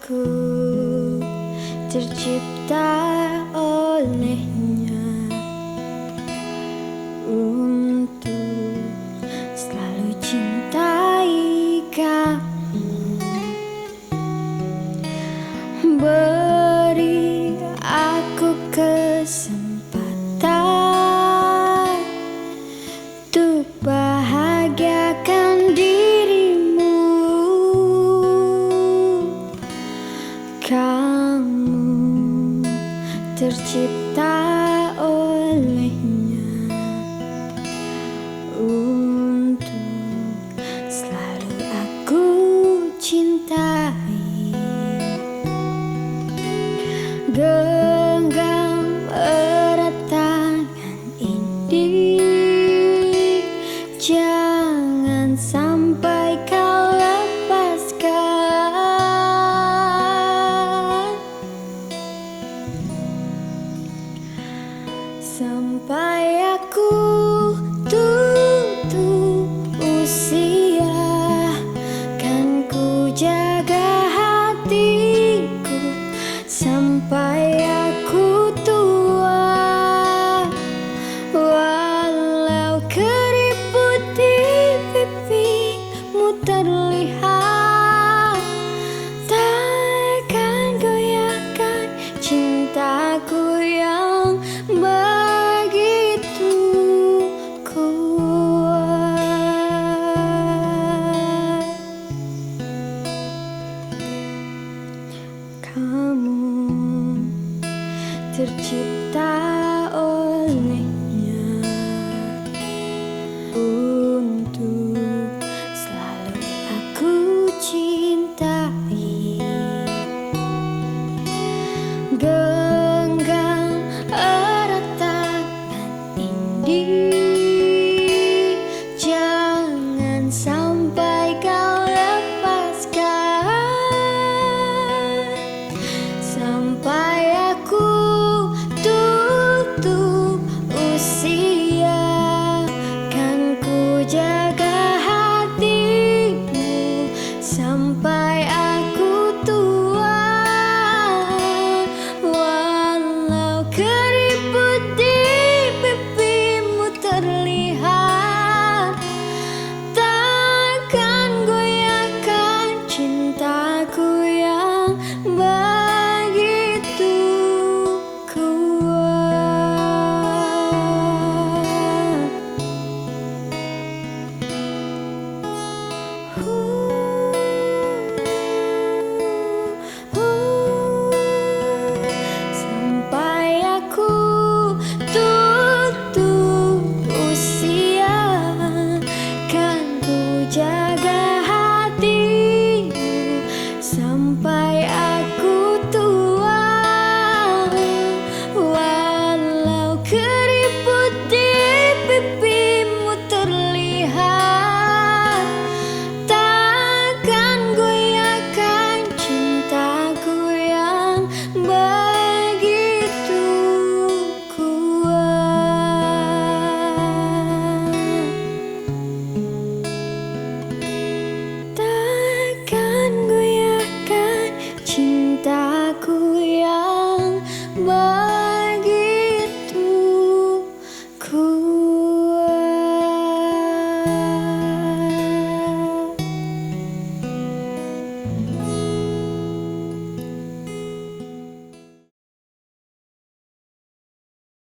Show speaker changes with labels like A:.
A: aku tercipta olehnya untuk selalu cintai kamu. Beri aku kesempatan untuk bahagiakan dirimu. Kamu tercipta olehnya untuk selalu aku cintai. Genggam erat tangan ini, jangan sampai kau lepaskan. Sampai aku tutup usia, kan ku jaga hatiku sampai aku tua. Walau keriput di pipimu terlihat, takkan goyahkan cintaku yang begitu kuat. Kamu tercipta